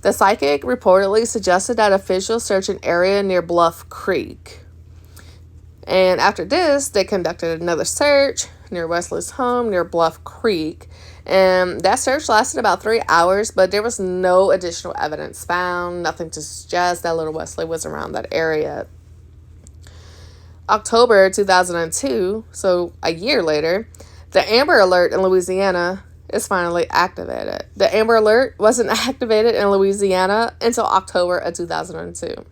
The psychic reportedly suggested that officials search an area near Bluff Creek. And after this, they conducted another search near Wesley's home near Bluff Creek. And that search lasted about 3 hours, but there was no additional evidence found, nothing to suggest that little Wesley was around that area. October 2002, so a year later, the Amber Alert in Louisiana is finally activated. The Amber Alert wasn't activated in Louisiana until October of 2002.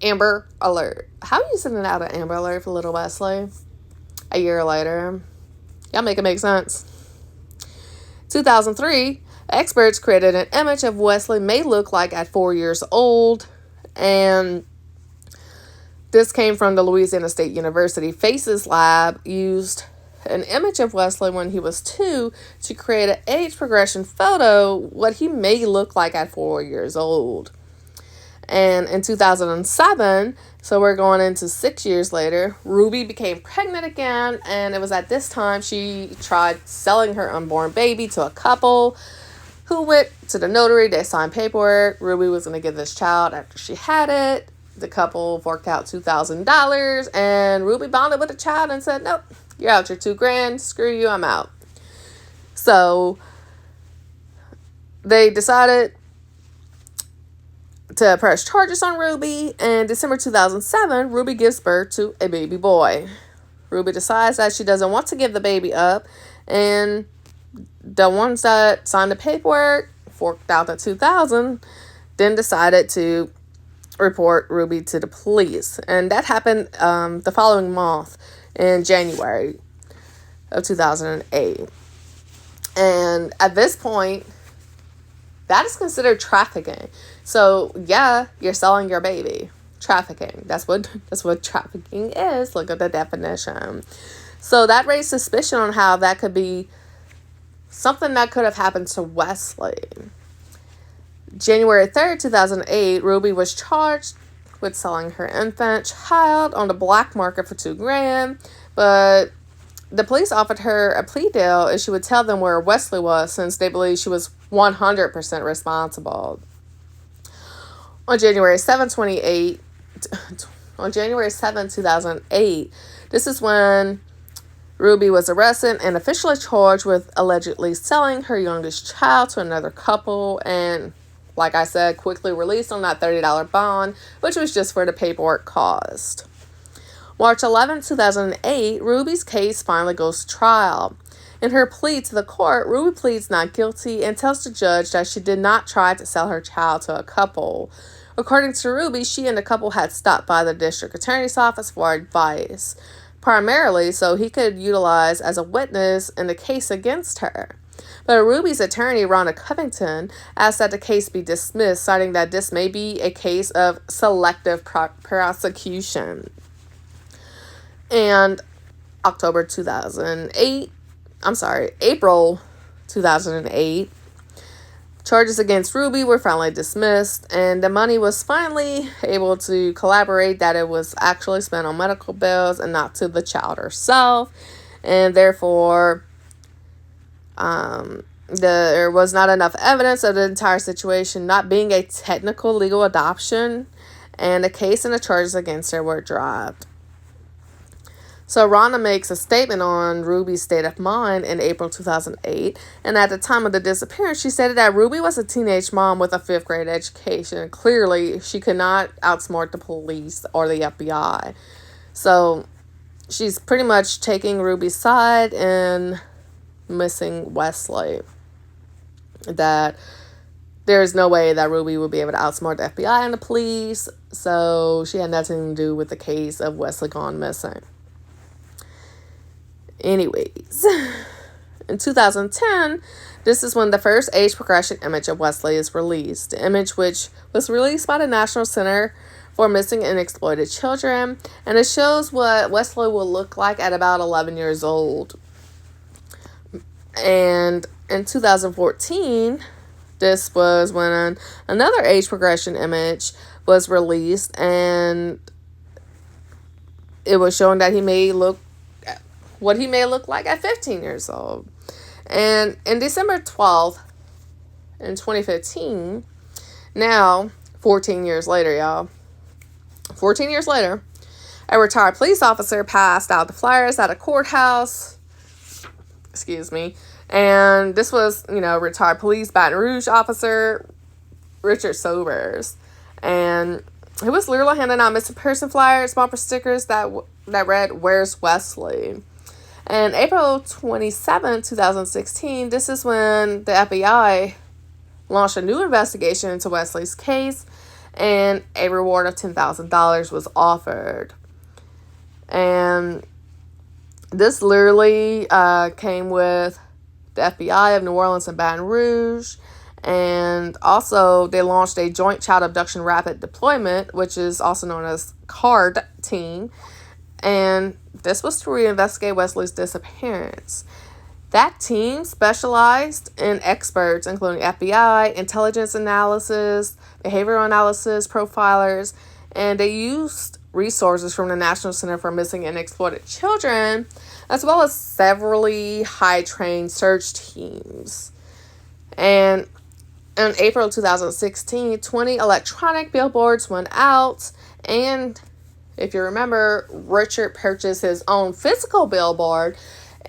Amber Alert. How are you sending out an Amber Alert for little Wesley a year later? Y'all make it make sense. 2003, experts created an image of Wesley may look like at 4 years old, and this came from the Louisiana State University Faces Lab, used an image of Wesley when he was 2 to create an age progression photo, what he may look like at 4 years old. And in 2007, so we're going into 6 years later, Ruby became pregnant again, and it was at this time she tried selling her unborn baby to a couple who went to the notary. They signed paperwork. Ruby was going to give this child after she had it. The couple forked out $2,000, and Ruby bonded with the child and said, nope, you're out your $2,000. Screw you, I'm out. So they decided to press charges on Ruby. In December 2007, Ruby gives birth to a baby boy. Ruby decides that she doesn't want to give the baby up, and the ones that signed the paperwork, forked out the $2,000, then decided to report Ruby to the police. And that happened the following month in January of 2008. And at this point, that is considered trafficking. So yeah, you're selling your baby. Trafficking. That's what trafficking is. Look at the definition. So that raised suspicion on how that could be something that could have happened to Wesley. January 3rd, 2008, Ruby was charged with selling her infant child on the black market for $2,000, but the police offered her a plea deal if she would tell them where Wesley was, since they believed she was 100% responsible. On January 7, 2008, this is when Ruby was arrested and officially charged with allegedly selling her youngest child to another couple, and like I said, quickly released on that $30 bond, which was just for the paperwork cost. March 11, 2008, Ruby's case finally goes to trial. In her plea to the court, Ruby pleads not guilty and tells the judge that she did not try to sell her child to a couple. According to Ruby, she and the couple had stopped by the district attorney's office for advice, primarily so he could utilize as a witness in the case against her. But Ruby's attorney, Rhonda Covington, asked that the case be dismissed, citing that this may be a case of selective prosecution. And April 2008, charges against Ruby were finally dismissed, and the money was finally able to collaborate that it was actually spent on medical bills and not to the child herself, and therefore there was not enough evidence of the entire situation not being a technical legal adoption, and the case and the charges against her were dropped. So Rhonda makes a statement on Ruby's state of mind in April 2008, and at the time of the disappearance, she stated that Ruby was a teenage mom with a 5th grade education. Clearly, she could not outsmart the police or the FBI. So she's pretty much taking Ruby's side in missing Wesley. That there's no way that Ruby would be able to outsmart the FBI and the police, so she had nothing to do with the case of Wesley gone missing. Anyways, in 2010, this is when the first age progression image of Wesley is released. The image, which was released by the National Center for Missing and Exploited Children, and it shows what Wesley will look like at about 11 years old. And in 2014, this was when another age progression image was released, and it was showing that he may look like at 15 years old. And in December 12th, in 2015, now 14 years later, y'all, 14 years later, a retired police officer passed out the flyers at a courthouse. Excuse me. And this was, retired police Baton Rouge officer Richard Sobers. And he was literally handing out missing person flyers, bumper stickers that read, "Where's Wesley?" And April 27, 2016, this is when the FBI launched a new investigation into Wesley's case, and a reward of $10,000 was offered. And this literally came with the FBI of New Orleans and Baton Rouge, and also they launched a Joint Child Abduction Rapid Deployment, which is also known as CARD team, and this was to reinvestigate Wesley's disappearance. That team specialized in experts including FBI, intelligence analysis, behavioral analysis, profilers, and they used resources from the National Center for Missing and Exploited Children, as well as severally high-trained search teams. And in April 2016, 20 electronic billboards went out, and if you remember, Richard purchased his own physical billboard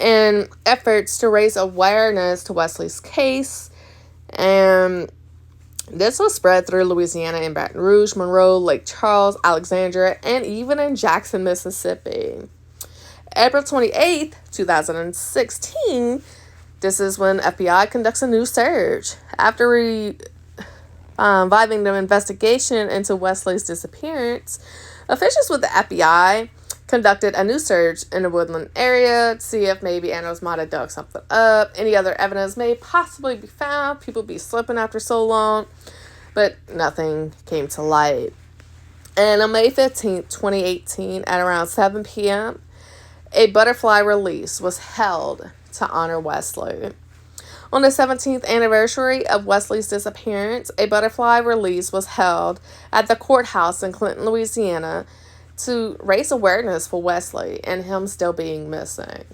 in efforts to raise awareness to Wesley's case. And this was spread through Louisiana and Baton Rouge, Monroe, Lake Charles, Alexandria, and even in Jackson, Mississippi. April 28th, 2016, this is when FBI conducts a new search. After reviving the investigation into Wesley's disappearance, officials with the FBI conducted a new search in the Woodland area to see if maybe animals might have dug something up. Any other evidence may possibly be found. People be slipping after so long, but nothing came to light. And on May 15th, 2018, at around 7 p.m., a butterfly release was held to honor Wesley. On the 17th anniversary of Wesley's disappearance, a butterfly release was held at the courthouse in Clinton, Louisiana, to raise awareness for Wesley and him still being missing.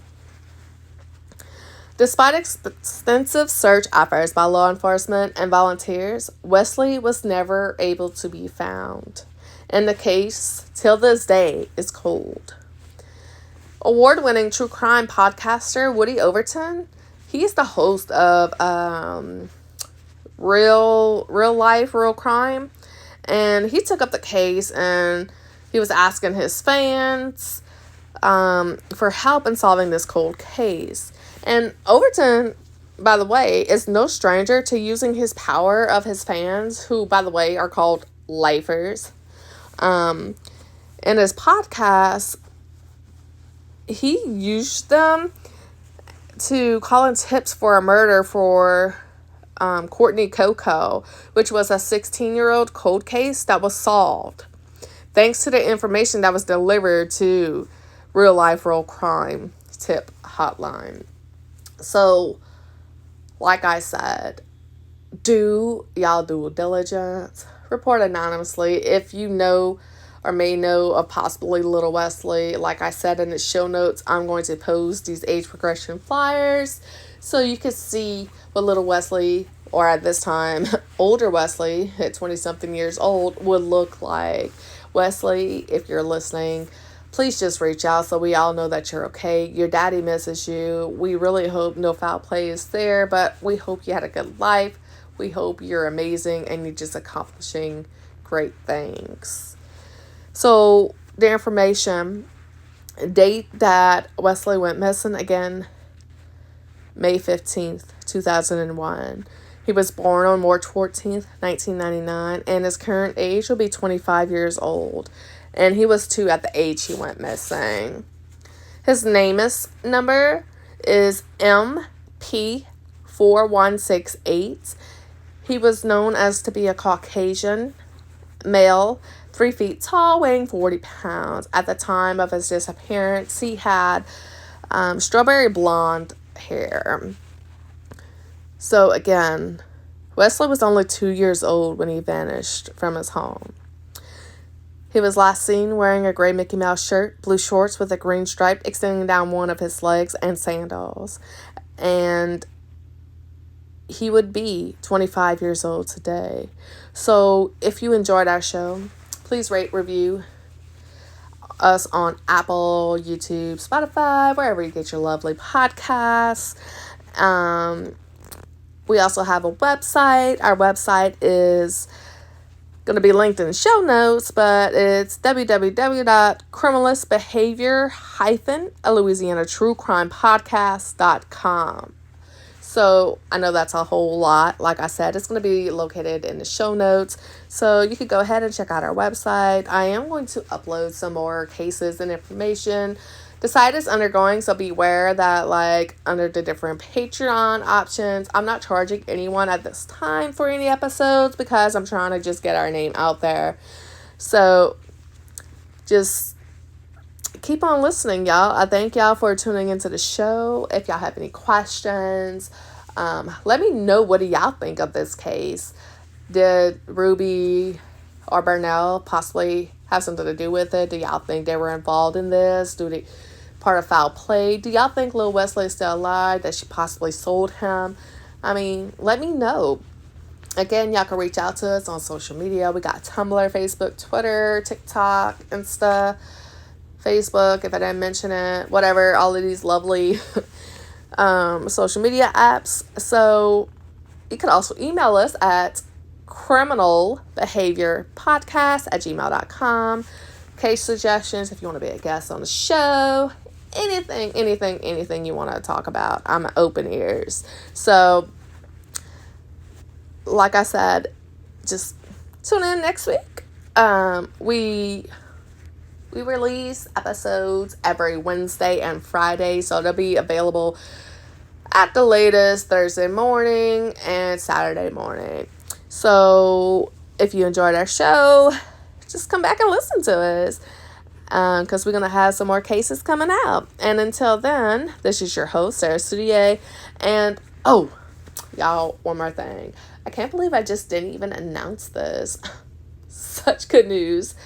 Despite extensive search efforts by law enforcement and volunteers, Wesley was never able to be found, and the case, till this day, is cold. Award-winning true crime podcaster Woody Overton, he's the host of Real Life, Real Crime, and he took up the case and he was asking his fans for help in solving this cold case. And Overton, by the way, is no stranger to using his power of his fans, who, by the way, are called lifers. In his podcast, he used them to call in tips for a murder for Courtney Coco, which was a 16-year-old cold case that was solved, thanks to the information that was delivered to Real Life, Real Crime tip hotline. So, like I said, do y'all due diligence. Report anonymously if you know or may know of possibly little Wesley, like I said in the show notes, I'm going to post these age progression flyers so you can see what little Wesley, or at this time, older Wesley, at 20-something years old, would look like. Wesley, if you're listening, please just reach out so we all know that you're okay. Your daddy misses you. We really hope no foul play is there, but we hope you had a good life. We hope you're amazing and you're just accomplishing great things. So, the information, date that Wesley went missing, again, May 15th, 2001. He was born on March 14th, 1999, and his current age will be 25 years old. And he was 2 at the age he went missing. His NamUs number is MP4168. He was known as to be a Caucasian male, 3 feet tall, weighing 40 pounds. At the time of his disappearance, he had strawberry blonde hair. So again, Wesley was only 2 years old when he vanished from his home. He was last seen wearing a gray Mickey Mouse shirt, blue shorts with a green stripe extending down one of his legs, and sandals. And he would be 25 years old today. So if you enjoyed our show, please rate, review us on Apple, YouTube, Spotify, wherever you get your lovely podcasts. We also have a website. Our website is going to be linked in the show notes, but it's www.criminalist-louisiana-true-crime-podcast.com. So I know that's a whole lot. Like I said, it's going to be located in the show notes. So you could go ahead and check out our website. I am going to upload some more cases and information. The site is undergoing, so beware that, like, under the different Patreon options, I'm not charging anyone at this time for any episodes because I'm trying to just get our name out there. So just keep on listening, y'all. I thank y'all for tuning into the show. If y'all have any questions, let me know, what do y'all think of this case? Did Ruby or Burnell possibly have something to do with it? Do y'all think they were involved in this? Do they part of foul play? Do y'all think Lil Wesley is still alive, that she possibly sold him? I mean, let me know. Again, y'all can reach out to us on social media. We got Tumblr, Facebook, Twitter, TikTok, Insta, Facebook, if I didn't mention it, whatever, all of these lovely social media apps. So you could also email us at criminalbehaviorpodcast@gmail.com. Case suggestions, if you want to be a guest on the show, anything you want to talk about. I'm open ears. So, like I said, just tune in next week. We release episodes every Wednesday and Friday, so they'll be available at the latest Thursday morning and Saturday morning. So, if you enjoyed our show, just come back and listen to us, because we're going to have some more cases coming out. And until then, this is your host, Sarah Soudier. And, oh, y'all, one more thing. I can't believe I just didn't even announce this. Such good news.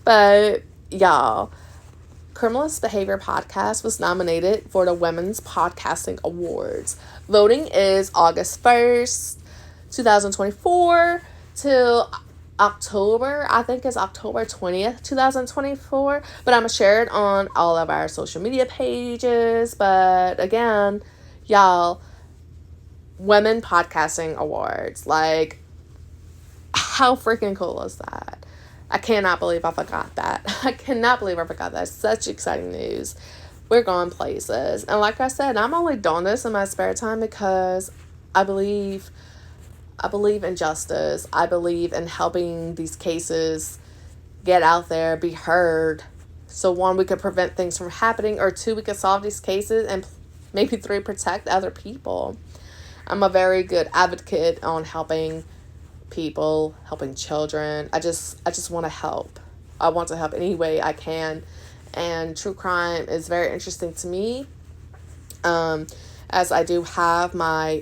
But, y'all, Criminalist Behavior Podcast was nominated for the Women's Podcasting Awards. Voting is August 1st, 2024 till October, I think it's October 20th, 2024, but I'm going to share it on all of our social media pages. But again, y'all, Women Podcasting Awards, like, how freaking cool is that? I cannot believe I forgot that. Such exciting news. We're going places. And like I said, I'm only doing this in my spare time because I believe in justice. I believe in helping these cases get out there, be heard. So 1, we could prevent things from happening, or 2, we could solve these cases, and maybe 3, protect other people. I'm a very good advocate on helping people, helping children. I just want to help. I want to help any way I can. And true crime is very interesting to me. As I do have my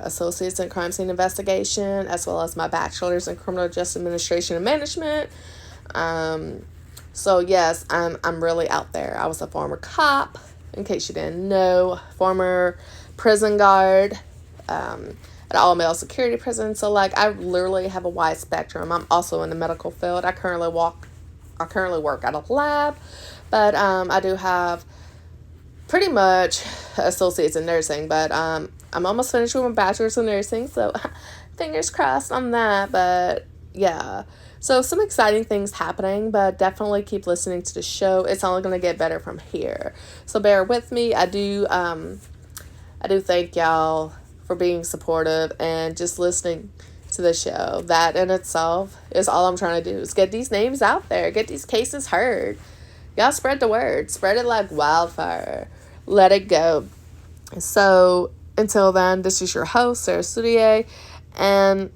associates in crime scene investigation, as well as my bachelor's in criminal justice administration and management. So yes, I'm really out there. I was a former cop, in case you didn't know, former prison guard, at all male security prison. So like I literally have a wide spectrum. I'm also in the medical field. I currently work at a lab, but I do have pretty much associates in nursing. But I'm almost finished with my bachelor's in nursing, so fingers crossed on that. But yeah. So some exciting things happening, but definitely keep listening to the show. It's only going to get better from here. So bear with me. I do thank y'all for being supportive and just listening to the show. That in itself is all I'm trying to do, is get these names out there, get these cases heard. Y'all spread the word. Spread it like wildfire. Let it go. So until then, this is your host, Sarah Studier, and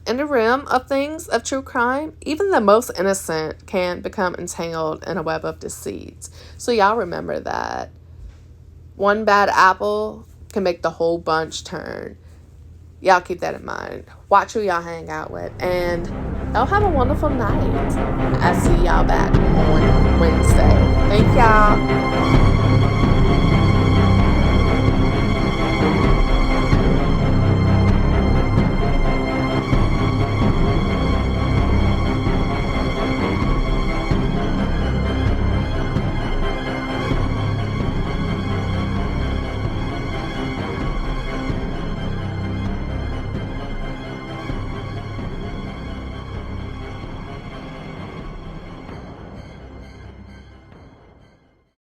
in the realm of things of true crime, even the most innocent can become entangled in a web of deceit. So y'all remember that. One bad apple can make the whole bunch turn. Y'all keep that in mind. Watch who y'all hang out with. And y'all have a wonderful night. I'll see y'all back on